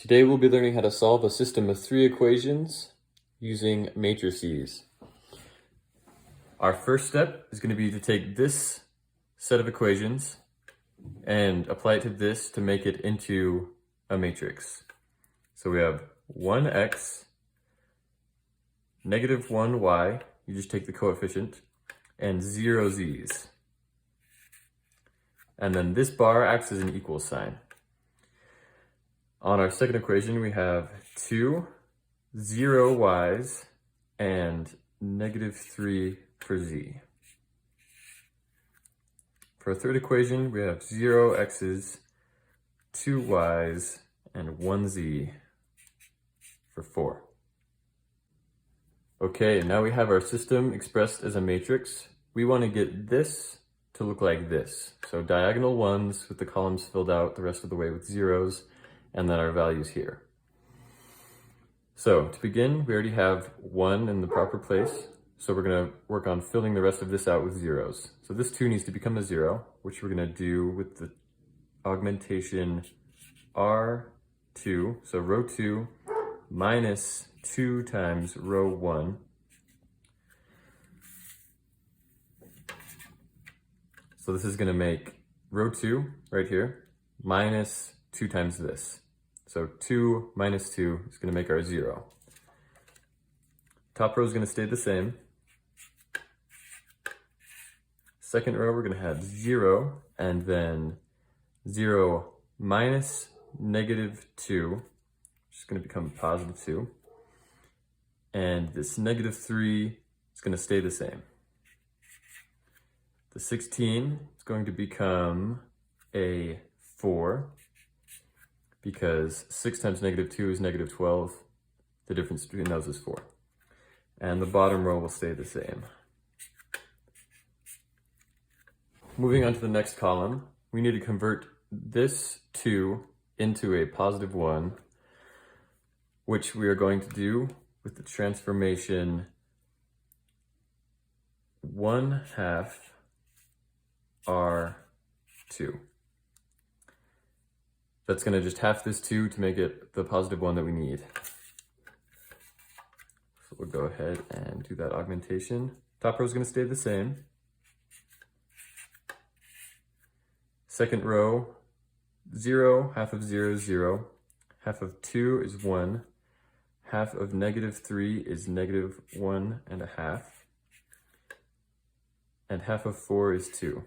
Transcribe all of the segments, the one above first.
Today we'll be learning how to solve a system of 3 equations using matrices. Our first step is going to be to take this set of equations and apply it to this to make it into a matrix. So we have 1x, negative 1y, you just take the coefficient, and 0 z's. And then this bar acts as an equal sign. On our second equation, we have 2, 0 y's, and negative 3 for z. For our third equation, we have 0 x's, 2 y's, and 1 z for 4. Okay, now we have our system expressed as a matrix. We want to get this to look like this. So diagonal ones with the columns filled out the rest of the way with zeros, and then our values here. So to begin, we already have 1 in the proper place, so we're going to work on filling the rest of this out with zeros. So this 2 needs to become a 0, which we're going to do with the augmentation R2, so row 2 minus 2 times row 1. So this is going to make row 2 right here minus 2 times this. So 2 minus 2 is going to make our 0. Top row is going to stay the same. Second row, we're going to have 0, and then 0 minus negative 2, which is going to become positive 2. And this negative 3 is going to stay the same. The 16 is going to become a 4, because 6 times negative 2 is negative 12. The difference between those is 4. And the bottom row will stay the same. Moving on to the next column, we need to convert this 2 into a positive 1, which we are going to do with the transformation 1/2 R2. That's going to just half this 2 to make it the positive 1 that we need. So we'll go ahead and do that augmentation. Top row is going to stay the same. Second row, 0, half of 0 is 0. Half of 2 is 1. Half of negative 3 is negative 1.5. And half of 4 is 2.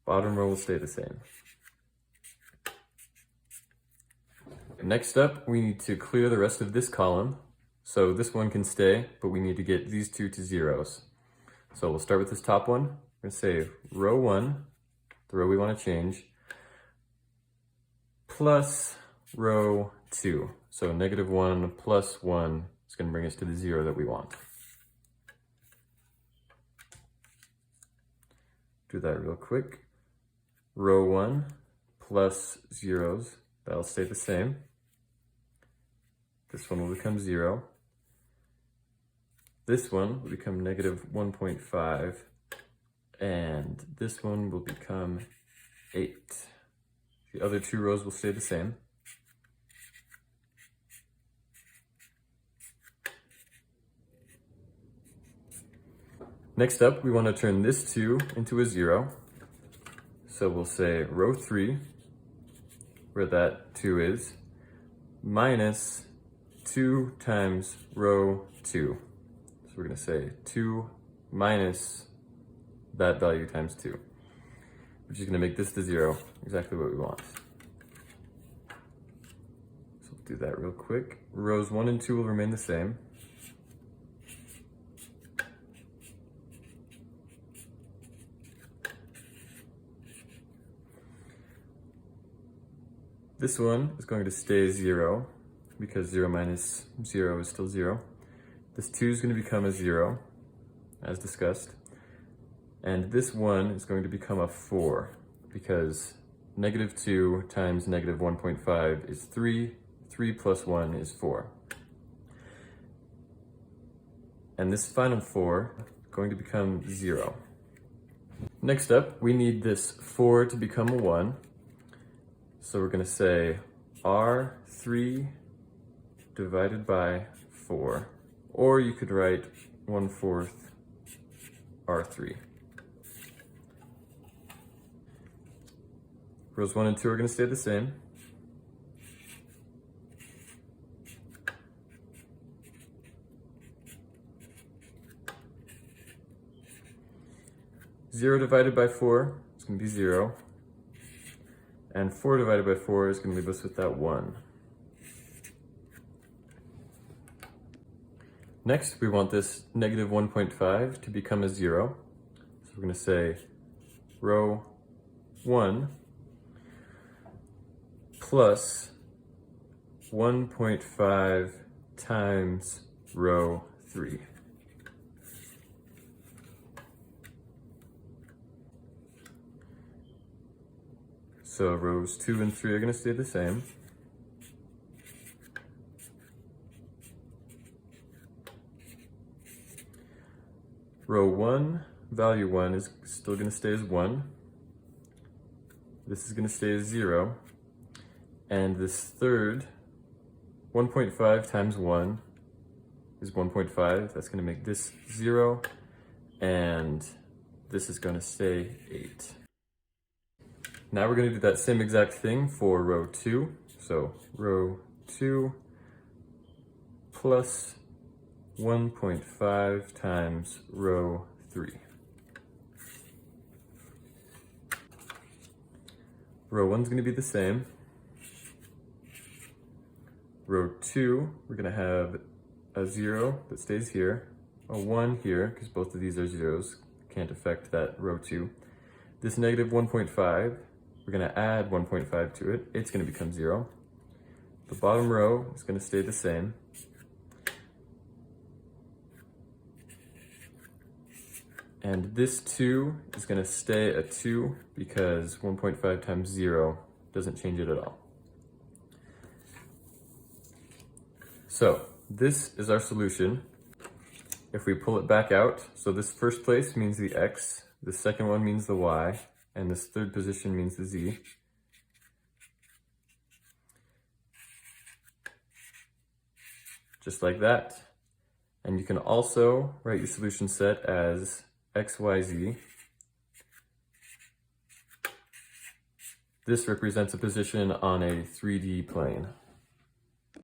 Bottom row will stay the same. Next up, we need to clear the rest of this column. So this one can stay, but we need to get these 2 to zeros. So we'll start with this top one. We're going to say row 1, the row we want to change, plus row 2. So negative 1 plus 1 is going to bring us to the 0 that we want. Do that real quick. Row 1 plus zeros, that'll stay the same. This one will become 0. This one will become negative 1.5. And this one will become 8. The other 2 rows will stay the same. Next up, we want to turn this 2 into a 0. So we'll say row 3, where that 2 is, minus 2 times row 2. So we're going to say 2 minus that value times 2, which is going to make this the 0, exactly what we want. So we'll do that real quick. Rows 1 and 2 will remain the same. This one is going to stay 0, because 0 minus 0 is still 0. This 2 is going to become a 0, as discussed. And this 1 is going to become a 4, because negative 2 times negative 1.5 is 3. 3 plus 1 is 4. And this final 4 is going to become 0. Next up, we need this 4 to become a 1. So we're going to say R3 divided by 4. Or you could write 1/4 R3. Rows 1 and 2 are going to stay the same. Zero divided by 4 is going to be 0. And 4 divided by 4 is going to leave us with that 1. Next, we want this negative 1.5 to become a 0. So we're going to say row 1 plus 1.5 times row 3. So rows 2 and 3 are going to stay the same. Row 1, value 1 is still going to stay as 1. This is going to stay as 0. And this third, 1.5 times 1 is 1.5. That's going to make this 0. And this is going to stay 8. Now we're going to do that same exact thing for row 2. So row 2 plus 1.5 times row 3. Row 1 is going to be the same. Row 2, we're going to have a 0 that stays here, a 1 here, because both of these are zeros, can't affect that row 2. This negative 1.5, we're going to add 1.5 to it. It's going to become 0. The bottom row is going to stay the same. And this 2 is going to stay a 2 because 1.5 times 0 doesn't change it at all. So this is our solution. If we pull it back out, so this first place means the x, the second one means the y, and this third position means the z. Just like that. And you can also write your solution set as x, y, z. This represents a position on a 3D plane.